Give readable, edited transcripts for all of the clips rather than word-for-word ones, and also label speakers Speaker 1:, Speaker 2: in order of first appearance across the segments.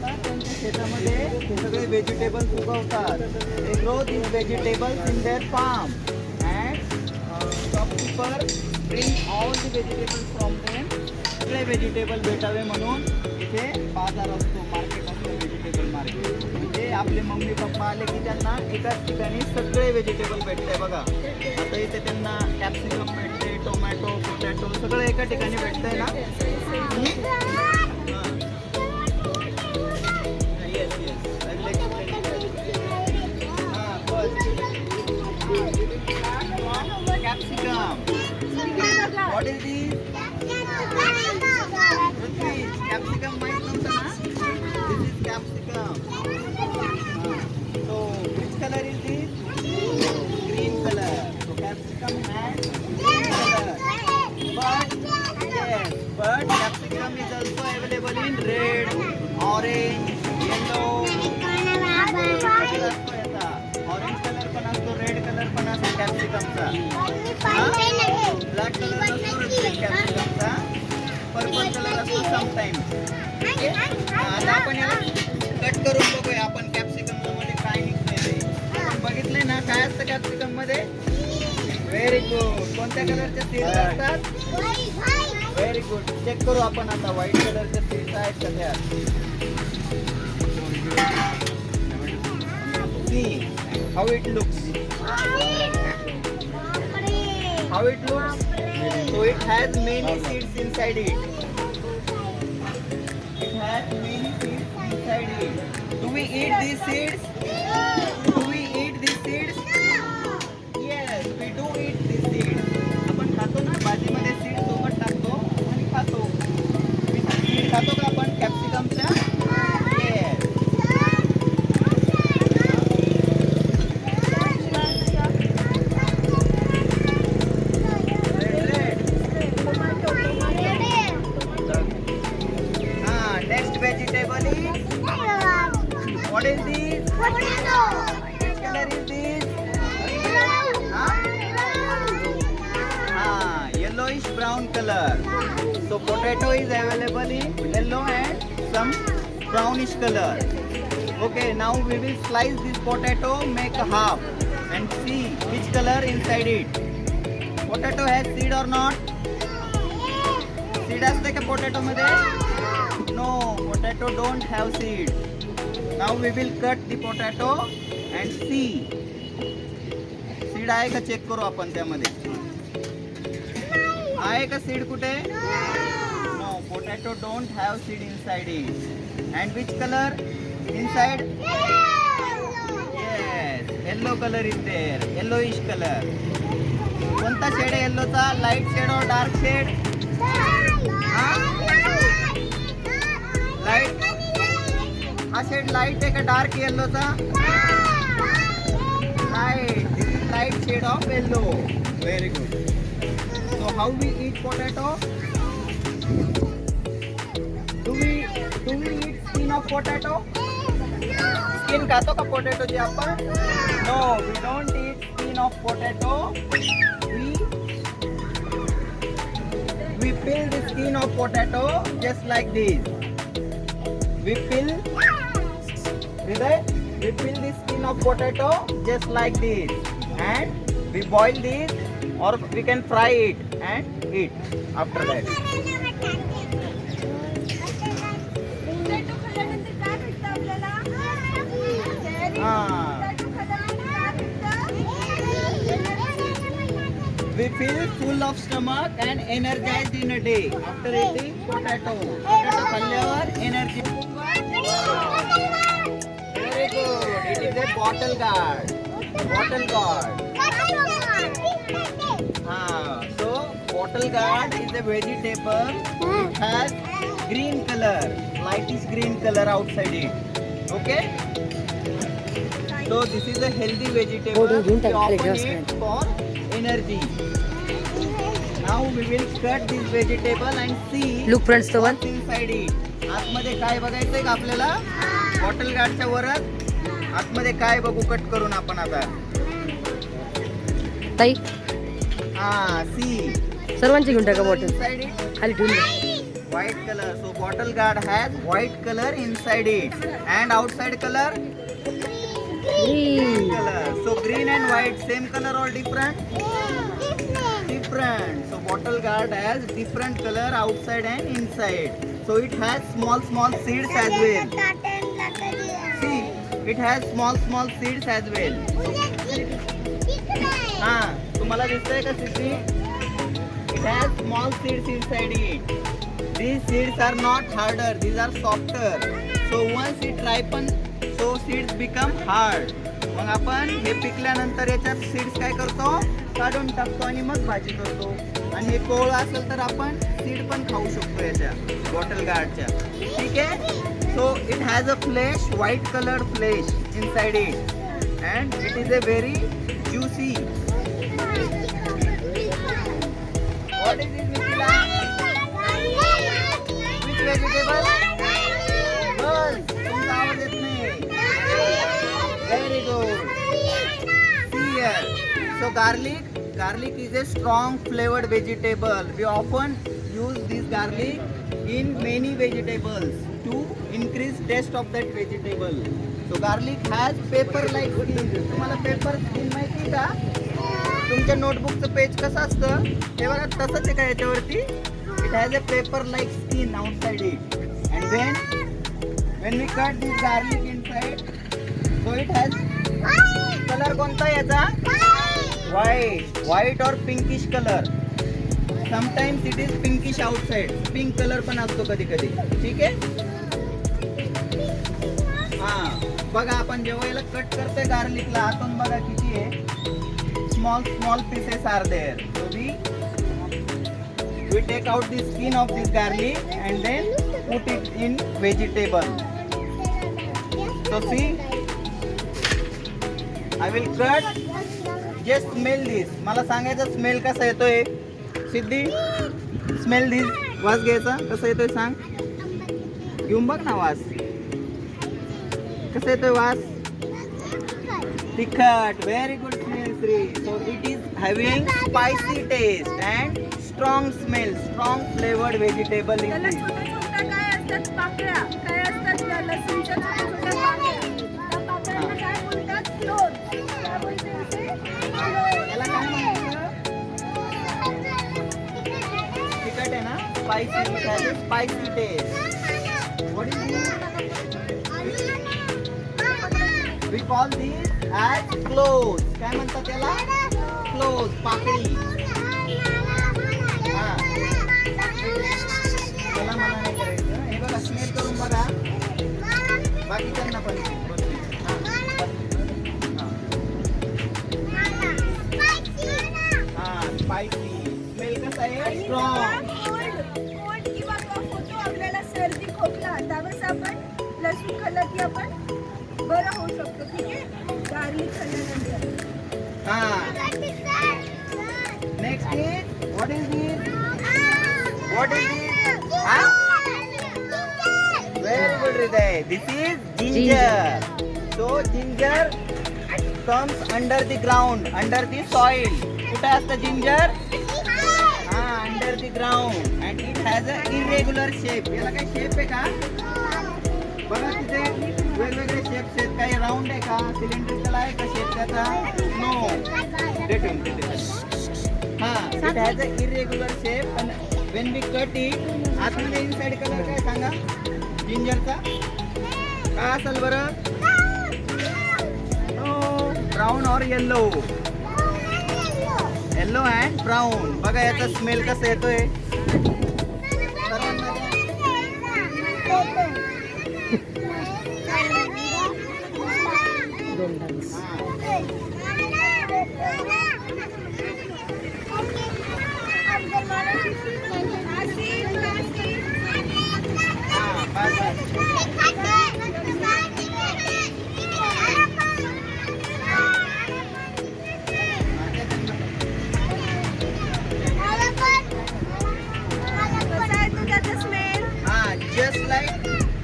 Speaker 1: असतात त्यांच्या शेतामध्ये हे सगळे व्हेजिटेबल्स उगवतात. They grow this vegetables in their farm and shopkeeper bring all the vegetables from them. सगळे व्हेजिटेबल भेटावे म्हणून इथे बाजार असतो, मार्केट असतो, व्हेजिटेबल मार्केट. म्हणजे आपले मम्मी पप्पा आले की त्यांना एकाच ठिकाणी सगळे व्हेजिटेबल भेटते. बघा आता इथे त्यांना कॅप्सिकम भेटते, टोमॅटो, पोटॅटो सगळं एका ठिकाणी भेटतंय ना. Yes yes I will explain capsicum. What is this? Capsicum माहित नव्हतं ना. This is capsicum. So which color is this? Green color. So capsicum has green color. But capsicum is also available in red, orange, yellow. Orange color पण असतो, red colour पण असतो कॅप्सिकमचा. Black colour असतो कॅप्सिकमचा. Purple colour असतो sometimes. आता आपण याला cut करून बघूया आपण कॅप्सिकम मध्ये काय निघतंय ते. आपण बघितलंय ना काय असतं कॅप्सिकम मध्ये. Very good. कोणत्या कलरच्या सीड्स असतात? Very good. चेक करू आपण आता व्हाईट कलरच्या सीड्स आहेत का त्यात. See how it looks. How it looks. So it has many seeds inside it. It has many seeds inside it. Do we eat these seeds? Do we eat these seeds? Yes, we do eat these seeds. आपण खातो ना भाजीमध्ये seed सोबत टाकतो आणि खातो. Seed खातो का आपण कॅप्सिकमच्या? Yes. Next vegetable is what is this?
Speaker 2: Potato.
Speaker 1: Which color is this? Yellowish brown color. So potato is available in yellow and some brownish color. Okay, now we will slice this potato, make a half and see which color inside it. Potato has seed or not? Seed असते का potato मध्ये? No, potato don't have seed. Now we will cut the potato and see. Seed आहे का check करू आपण त्यामध्ये. आहे का seed कुठे? No, potato don't have seed inside it. And which color inside? Yes, yellow color is there. Yellowish color. कोणता shade आहे येल्लोचा? Light shade or dark shade? Light. हा शेड लाईट आहे का डार्क येल्लोचा? Light. This is light shade of yellow. Very good. So how we eat potato? Do we eat skin of potato? Skin खातो का पोटॅटोची आपण? No, we don't eat skin of potato. We peel the skin of potato just like this. We peel the skin of potato just like this, and we boil this, or we can fry it and eat after that. We feel full of stomach and energized in a day after eating potato. Potato खाल्ल्यावर energy. Very good. It is a bottle gourd. Bottle gourd. So bottle gourd is a vegetable. It has green color, lightish green color outside it. Okay. So this is a healthy vegetable. We often eat for energy. Now we will cut this vegetable and see.
Speaker 3: Look friends, the one
Speaker 1: inside it. आतमध्ये काय बघायचंय का आपल्याला? Bottle गार्डच्या वरच आतमध्ये काय बघू cut करून आपण आता.
Speaker 3: ताई
Speaker 1: सी
Speaker 3: सर्वांची घेऊन टाका बॉटल
Speaker 1: inside it.
Speaker 3: खाली ठेवून द्या.
Speaker 1: white color. So bottle guard has white color inside it, and outside color green color. So green and white same color or different? Different. So bottle guard has different color outside and inside. So it has small seeds as well. See, it has small seeds as well. हा, तुम्हाला दिसतंय का सिद्धी? It has small seeds inside it. These seeds are not harder, these are softer. So once it ripen, so seeds become hard. मग आपण हे पिकल्यानंतर याच्यात seeds काय करतो? काढून टाकतो आणि मग भाजी करतो. आणि हे कोवळं असेल तर आपण सीड पण खाऊ शकतो याच्या बॉटल गार्डच्या. ठीक आहे? So it has a flesh, white colored flesh inside it, and it is a very juicy. What is this, Mithila? Which vegetable? बस, तुमचा आवाज येत नाही. Very good. See here. So garlic is a strong flavored vegetable. We often use this garlic in many vegetables to increase taste of that vegetable. So garlic has paper like skin. तुम्हाला paper skin माहिती का? तुमच्या नोटबुकचं page कसं असतं ते बघा, तसंच आहे का याच्यावरती? It has a paper like skin outside it, and when we cut this garlic inside, so it has colour कोणता याचा? white or pinkish color. Sometimes it is pinkish outside, pink color पण असतो कधी कधी. ठीक आहे? हा, बघा आपण जेव्हा याला कट करतोय गार्लिकला, आतून बघा किती आहे. Small pieces are there. So we take out the skin of this garlic and then put it in vegetable. So see, I will cut. Just smell this. मला सांगायचं स्मेल कसा येतोय. सिद्धी, स्मेल दिस. वास घ्यायचा कसा येतोय सांग. घेऊन बघ ना वास कसा येतोय. वास तिखट. Very good smell, Sri. So it is having spicy taste and strong smell, strong flavored vegetable in it.
Speaker 2: छोट्या काय असतात पाकळ्या, काय असतात त्या लसूणच्या छोट्या पाकळ्या. त्या पाकळ्यांना काय बोलतात? क्लोव्ज. काय बोलतात ते?
Speaker 1: याला काय म्हणतात? तिखट आहे ना? Spicy. It has a spicy taste. What is this? We call these as cloves. काय म्हणतात त्याला? Cloves, पाकळी. हा. त्याला मला नाही करायचं. हे बघा, स्मेल करून बघा. बाकीच्यांना पण. हा, स्पायसी. स्मेल कसा आहे? स्ट्रॉंग.
Speaker 2: कोल्ड किंवा कफ होतो आपल्याला, सर्दी खोकला, त्यावेळेस आपण लसूण खाल्लं की आपण बरं होऊ शकतो. ठीक आहे? गार्लिक खाल्ल्यानंतर.
Speaker 1: Next is, what is this? What is this? Very good, Hriday. This is ginger. So ginger comes under the ground, under the soil. कुठे असतं ginger? Under the ground, and it has a irregular shape. याला काय shape आहे का? बघा तिथे वेगवेगळे shapes आहेत. काही राऊंड आहे का? सिलेंड्रिकल आहे का शेप त्याचा? नो. हा, it has a irregular shape. आणि वेन वी कट इट, आतमध्ये इनसाइड कलर काय सांगा जिंजरचा? काय असेल बरं? ब्राऊन और येल्लो. Yellow and brown. बघा याचा स्मेल कसा येतोय.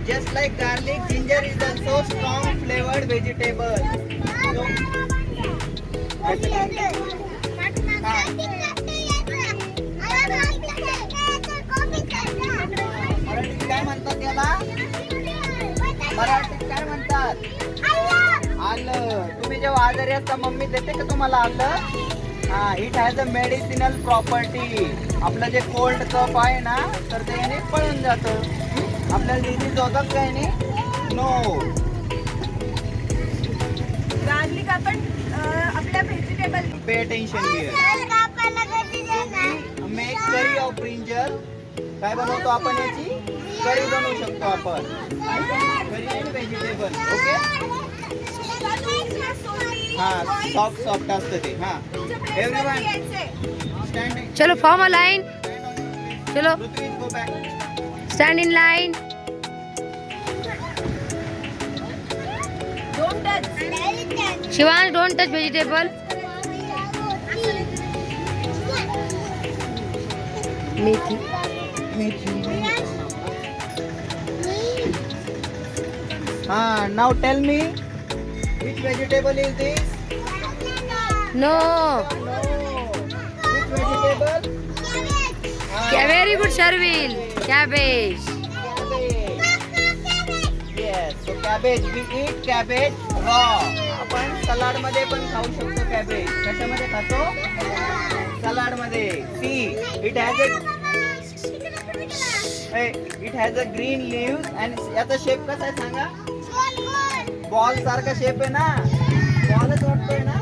Speaker 1: Just like garlic, ginger is also strong flavored vegetable. So, काय म्हणतात याला? मराठीत काय म्हणतात? आलं. तुम्ही जेव्हा आजारी असता मम्मी देते का तुम्हाला आलं? हा, it has a medicinal property. आपलं जे कोल्ड कफ आहे ना तर ते याने पळून जातं. आपल्याला डिसीज होतात काय नाही? नो.
Speaker 2: गार्लिक आपण आपल्या vegetable
Speaker 1: pay attention here. Make curry of brinjal. काय बनवतो आपण याची? करी बनवू शकतो आपण. Curry and vegetable. ओके. हा, सॉफ्ट सॉफ्ट असतं ते. हा, एव्हरीवन स्टँड.
Speaker 3: चलो फॉर्म अ लाइन. चलो
Speaker 1: Ritvij go back.
Speaker 3: Stand in line.
Speaker 2: Don't touch.
Speaker 3: Shivansh don't touch vegetable. मेथी.
Speaker 1: हा, now tell me which vegetable is this?
Speaker 3: No.
Speaker 1: Which vegetable?
Speaker 3: क्या very good Sharvil. Cabbage.
Speaker 1: Yes, so cabbage. We eat cabbage raw. आपण salad मध्ये पण खाऊ शकतो cabbage. कशामध्ये खातो? सलाड मध्ये. See, it has a green leaves and याचा शेप कसा आहे सांगा? बॉल सारखा शेप आहे ना? बॉलच वाटतोय ना?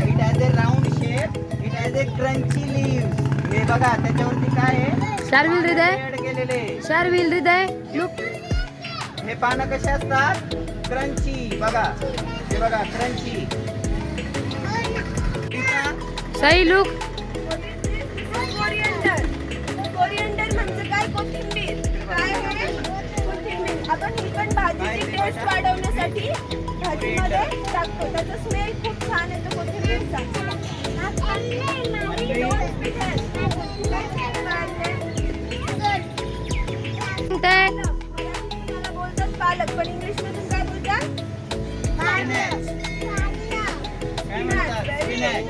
Speaker 1: It has a round shape. It has a crunchy leaves. हे बघा त्याच्यावरती काय आहे?
Speaker 3: शार्विल हृदय.
Speaker 1: ऍड केलेले.
Speaker 3: शार्विल हृदय. लुक.
Speaker 1: हे पानं कसे असतात? क्रंची. बघा हे बघा क्रंची.
Speaker 3: सही लुक.
Speaker 2: कोरिएंडर म्हणजे काय? कोथिंबीर. काय आहे? कोथिंबीर. आपण ही पण भाजीची टेस्ट वाढवण्यासाठी भाजीमध्ये टाकतो. त्याचा स्मेल खूप छान येतो कोथिंबीरचा. मला बोलतात पालक, पण इंग्लिश मधून काय बोलतात?
Speaker 1: काय म्हणतात? स्पिनॅच.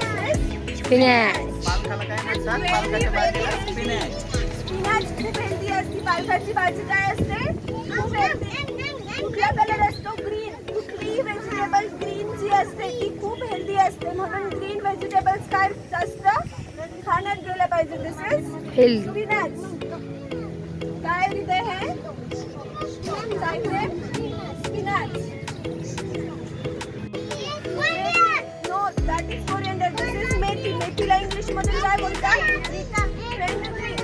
Speaker 3: स्पिनॅच.
Speaker 1: पालकाला काय म्हणतात? पालकाच्या भाजीला स्पिनॅच.
Speaker 2: स्पिनॅच खूप हेल्दी असते. पालकाची भाजी काय असते? खूप हेल्दी. कुठला कलर असतो? ग्रीन. कुठलीही व्हेजिटेबल ग्रीन जी असते ती खूप हेल्दी असते. म्हणून ग्रीन व्हेजिटेबल्स काय जास्त खाण्यात गेलं पाहिजे. This is
Speaker 3: healthy.
Speaker 2: स्पिनॅच. काय हृदय है? Spinach. No, that is coriander. This is methi. मेथीला इंग्लिश मध्ये काय बोलतात? फेनुग्रीक.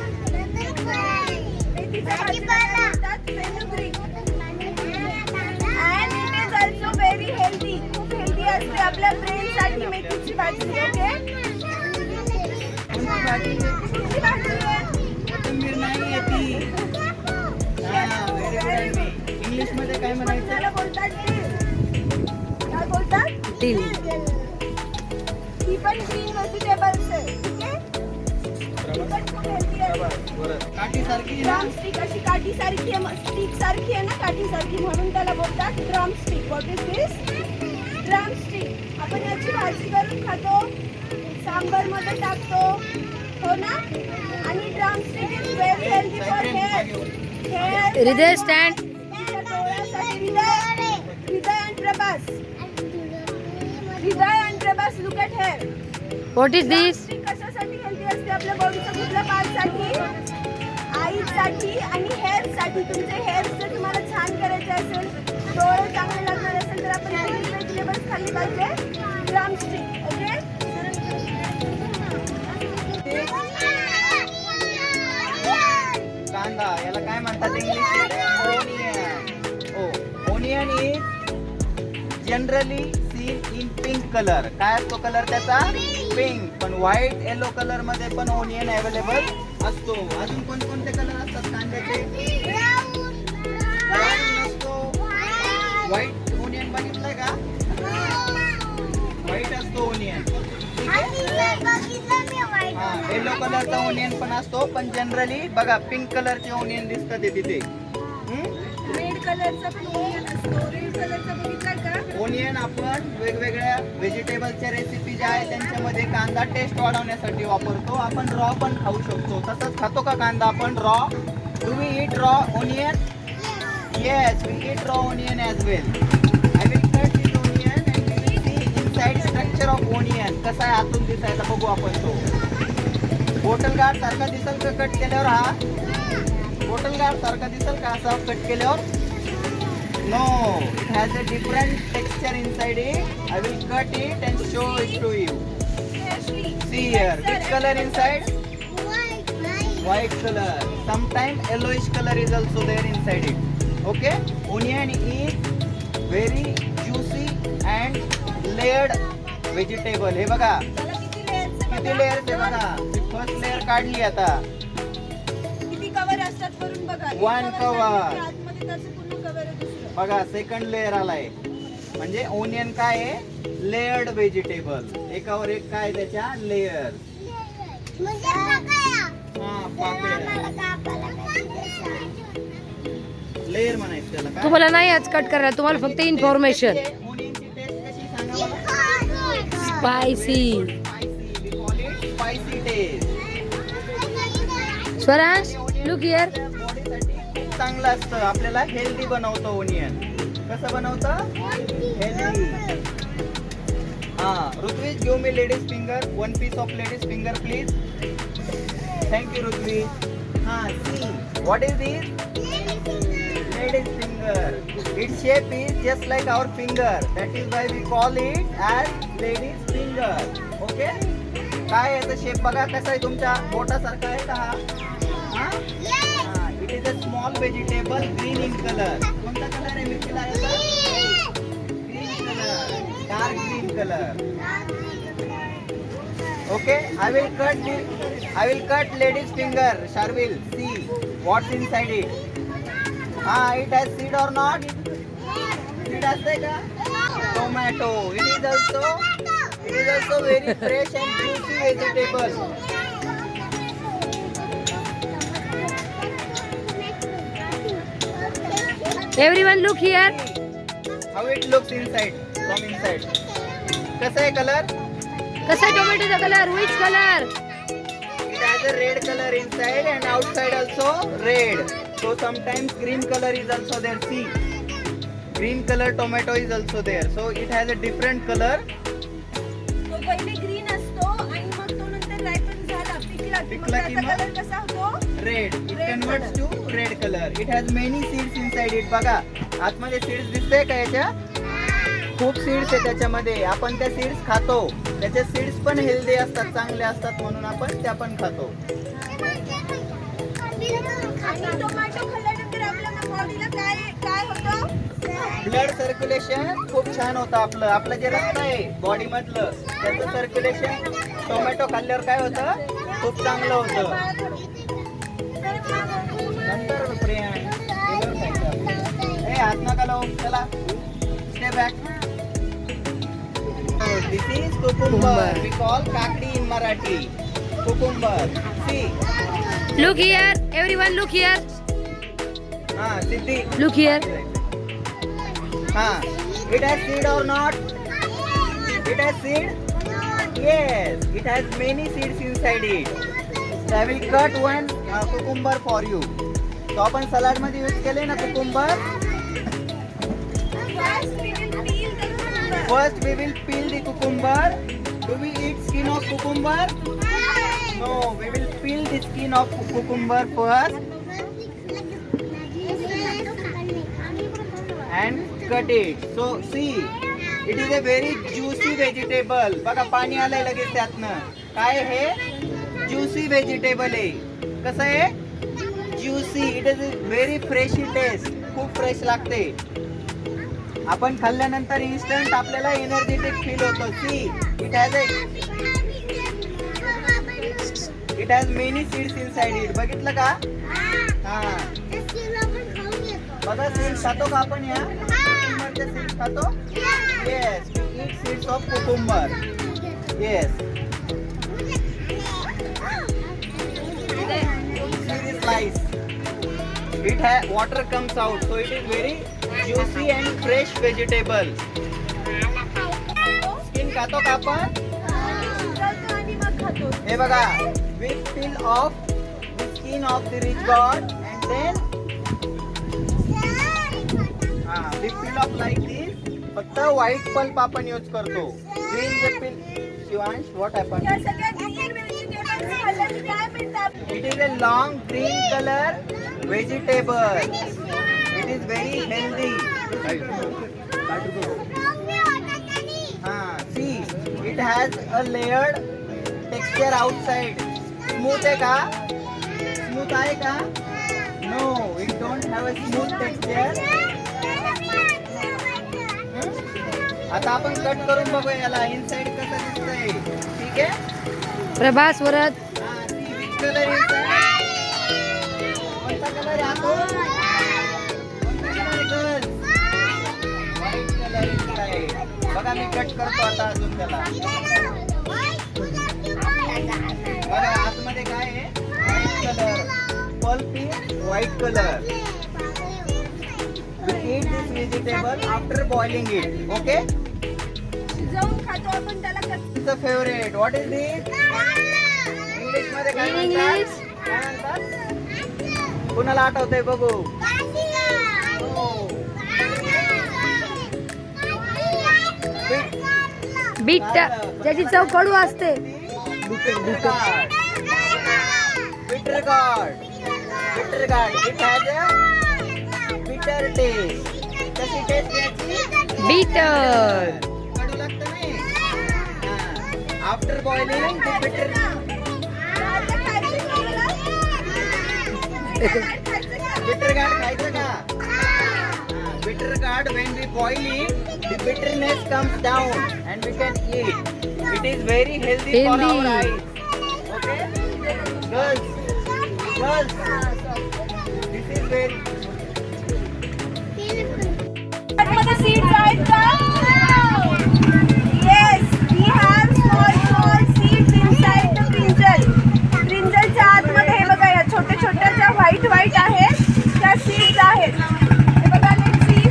Speaker 2: मेथीच्या भाजीला काय बोलतात? Fenugreek. And it is also very healthy. खूप हेल्दी असते आपल्या ब्रेन साठी मेथीची भाजी. ओके.
Speaker 1: कोणती भाजी?
Speaker 2: कुठली भाजी आहे?
Speaker 1: कोथिंबीर नाही येती. हा, व्हेरी गुड. इंग्लिश मध्ये काय म्हणायचं?
Speaker 2: त्याला बोलतात dill. काय बोलतात?
Speaker 3: दिल.
Speaker 2: ही पण ग्रीन व्हेजिटेबल्स आहे. ठीक आहे. ही पण खूप हेल्दी आहे.
Speaker 1: काठी सारखी ना?
Speaker 2: ड्रम स्टिक अशी काठी सारखी आहे. स्टिक सारखी आहे ना, काठी सारखी, म्हणून त्याला बोलतात drum stick. What is this? Drum stick. आपण याची भाजी करून खातो, सांबर मध्ये टाकतो, हो ना? आणि drum stick is very healthy for hair.
Speaker 3: हृदय स्टँड.
Speaker 2: हृदय and प्रभास. हृदय and Prabhas, look at hair.
Speaker 3: What is this?
Speaker 2: Drumstick कशासाठी हेल्दी असते? आपल्या बॉडीच्या कुठल्या पार्टसाठी? आईसाठी आणि हेअरसाठी. तुमचे हेअर जर तुम्हाला छान करायचे असेल, डोळे चांगले लागणार असेल तर आपण ग्रीन व्हेजिटेबल्स खाल्ली पाहिजे. ड्रमस्टिक. ओके.
Speaker 1: कांदा. याला काय म्हणतात इंग्लिश मध्ये? ओनियन. हो, onion is generally seen in pink colour. काय असतो कलर त्याचा? पिंक. पण व्हाईट येलो कलर मध्ये पण ओनियन अवेलेबल असतो. अजून कोणकोणते कलर असतात कांद्याचे? ब्राऊन असतो. व्हाईट ओनियन बघितलंय का? व्हाईट असतो ओनियन. हा, येलो कलरचा ओनियन पण असतो, पण जनरली बघा पिंक कलरचे ओनियन दिसतात ते तिथे.
Speaker 2: रेड कलरचा पण ओनियन असतो. रेड कलरचा बघितला का?
Speaker 1: ओनियन आपण वेगवेगळ्या व्हेजिटेबलच्या रेसिपी ज्या आहेत त्यांच्यामध्ये कांदा टेस्ट वाढवण्यासाठी वापरतो. आपण रॉ पण खाऊ शकतो. तसंच खातो का कांदा आपण raw? Do we eat raw onion? Yes, we eat raw onion as well. I will cut this onion and we will see inside structure of onion. कसा आहे आतून दिसायला बघू आपण तो. बॉटल गार्ड सारखा दिसेल का कट केल्यावर हा? बॉटल गार्ड सारखा दिसेल का असा कट केल्यावर? No, it has a different texture inside it. I will cut it and show it to you. See here, which color inside? White color. Sometimes yellowish color is also there inside it. Okay? Onion is very juicy and layered vegetable. हे बघा किती layer आहे बघा. First layer काढली आता.
Speaker 2: किती cover असतात करून बघा.
Speaker 1: One cover.
Speaker 2: आतमध्ये त्याचं पूर्ण कव्हर आहे दुसरं.
Speaker 1: बघा सेकंड लेअर आलाय. म्हणजे ओनियन काय आहे? Layered vegetable. एकावर एक काय त्याच्या लेयर. लेयर म्हणायचं त्याला काय?
Speaker 3: तुम्हाला नाही आज कट करायला, तुम्हाला फक्त इन्फॉर्मेशन.
Speaker 1: ओनियनची टेस्ट कशी सांगा मला?
Speaker 3: Spicy.
Speaker 1: Spicy. We call it spicy taste.
Speaker 3: Swaransh look here.
Speaker 1: बॉडीसाठी खूप चांगलं असतं. आपल्याला हेल्दी बनवतं ओनियन. कसं बनवतं? हेल्दी. हा, Ritvij give me ladies finger. One piece of ladies finger please. Thank you Ritvij. हा, see what is this? Ladies finger. Its shape is just like our finger. That is why we call it as ladies finger. Okay? काय याचा shape बघा कसा आहे तुमच्या बोटासारखा आहे का हा? It is a small vegetable green in color. कोणता कलर आहे मिरचीला याचा? Green color. Dark green color. Okay? I will cut ladies finger. Sharvil, see what's inside it. It has seed or not? Seed असते का? Tomato. It is also very fresh and juicy vegetable.
Speaker 3: Everyone look here.
Speaker 1: How it looks inside, from inside. कसा आहे colour?
Speaker 3: कसा आहे टोमॅटोचा colour? Which colour?
Speaker 1: It has a red color inside and outside also red. So sometimes green color is also there. See, green color tomato is also there. So it has a different color.
Speaker 2: तो पहिले green असतो आणि मग तो नंतर रायपन झाला पिकला की मग
Speaker 1: पिकला की
Speaker 2: त्याचा
Speaker 1: मग
Speaker 2: कलर कसा होतो?
Speaker 1: Red. It
Speaker 2: Red
Speaker 1: converts to red color. It has many seeds inside it. बघा आतमध्ये सीड्स दिसते का याच्या? खूप सीड्स आहे त्याच्यामध्ये. आपण त्या सीड्स खातो. त्याचे सीड्स पण हेल्दी असतात, चांगले असतात म्हणून आपण त्या पण खातो.
Speaker 2: आणि टोमॅटो खाल्ल्यानंतर आपल्या बॉडीला काय होतं?
Speaker 1: ब्लड सर्क्युलेशन खूप छान होतं आपलं जे रक्त आहे बॉडी मधलं त्याचं सर्क्युलेशन टोमॅटो खाल्ल्यावर काय होतं? खूप चांगलं होतं. नंतर प्रियांश हात नका लावू. चला stay back. This is cucumber. We call kakdi in Marathi. Cucumber. See.
Speaker 3: Look here. Everyone look here.
Speaker 1: हा Siddhi.
Speaker 3: Look here.
Speaker 1: It has seed or not? It has seed? Yes, it has many seeds inside it. So I will cut one cucumber for you. तो आपण salad मध्ये use केले ना cucumber. First we will peel the cucumber. Do we eat skin of cucumber? No, we will peel the skin of cucumber first and cut it. So see, it is a very juicy vegetable. बघा पाणी आलंय लगेच त्यातनं. काय हे? Juicy vegetable आहे. कसं आहे? Juicy. It is a very freshy taste. खूप फ्रेश लागते. आपण खाल्ल्यानंतर इन्स्टंट आपल्याला एनर्जेटिक फील होतं. See, it has many seeds inside it. बघितलं का? हा. बघा सीड्स खातो का आपण या? कुकुम्बरचे सीड्स खातो? Yes, we eat seeds of cucumber. Yes. See the slice. It has water comes out, so it is very juicy and fresh vegetable. Skin खातो का आपण?
Speaker 2: शिजवतो आणि मग खातो.
Speaker 1: हे बघा, we peel off the skin of the rich gourd and Then we peel off like this. फक्त white pulp आपण यूज करतो. Green जे peel. Shivansh, what happened?
Speaker 2: या सगळ्या green vegetables खाल्ल्याने काय मिळतात?
Speaker 1: It is a long green color vegetable. It is very healthy. See, it has a layered texture outside. Smooth है का? Smooth आहे का? No, it don't have a smooth texture. आता आपण कट करून बघूया याला इनसाइड कसं दिसतंय. ठीक आहे?
Speaker 3: Prabhas Varad
Speaker 1: which color is that? कोणता कलर आहे तो? कोणता कलर आहे girls? White color inside. बघा मी कट करतो आता अजून त्याला. बघा आतमध्ये काय आहे? White color. Pulp is white color. We eat this vegetable after boiling it. Okay?
Speaker 2: शिजवून खातो आपण त्याला कच्चं.
Speaker 1: It's a favorite. What is this? English मध्ये काय
Speaker 3: In
Speaker 1: म्हणतात?
Speaker 3: English.
Speaker 1: काय म्हणतात? कुणाला आठवतंय बघू? हो.
Speaker 3: बीट ज्याची चव कडू असते.
Speaker 1: Bitter gourd. Bitter gourd. Bitter gourd. It has a bitter taste. कशी टेस्ट याची?
Speaker 3: बीटर
Speaker 1: कडू लागतं नाही? After boiling, the bitter.
Speaker 2: आता खायचं का मला? खायचं का?
Speaker 1: Bitter gourd खायचं का? Bitter gourd, when we boil it, the bitterness comes down and we can eat. It is very healthy for our
Speaker 3: Healthy.
Speaker 1: eyes. Okay? Girls, this is very.
Speaker 2: मध्ये seeds आहेत का? Yes, we have small seeds inside the brinjal. ब्रिंजलच्या आतमध्ये हे बघा या छोट्या छोट्या ज्या व्हाईट आहेत त्या सीड्स आहेत. हे बघा let's see.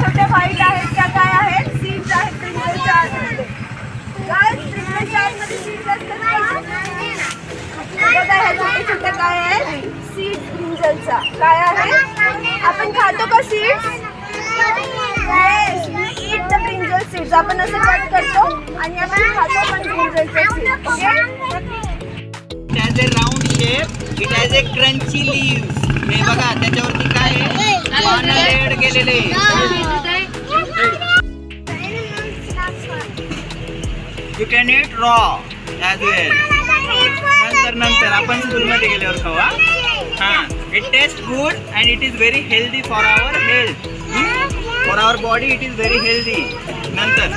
Speaker 2: छोट्या व्हाईट आहेत त्या काय आहेत? सीड्स आहेत ब्रिंजलच्या आतमध्ये. Guys, ब्रिंजलच्या आतमध्ये सीड्स असतात का? हे बघा ह्या छोट्या काय आहेत? सीड्स ब्रिंजलचा काय आहे? आपण खातो का seeds? Yes, we eat the brinjal seeds. आपण असं कट करतो आणि आपण खातो पण ब्रिंजलचे seeds. Okay?
Speaker 1: It has a round shape. It has a crunchy leaves. हे बघा त्याच्यावरती काय आहे? पानं layered केलेले. You can eat raw as well. नंतर आपण स्कूलमध्ये गेल्यावर खाऊ. It tastes good and it is very healthy for our health. For our body it is very healthy. नंतर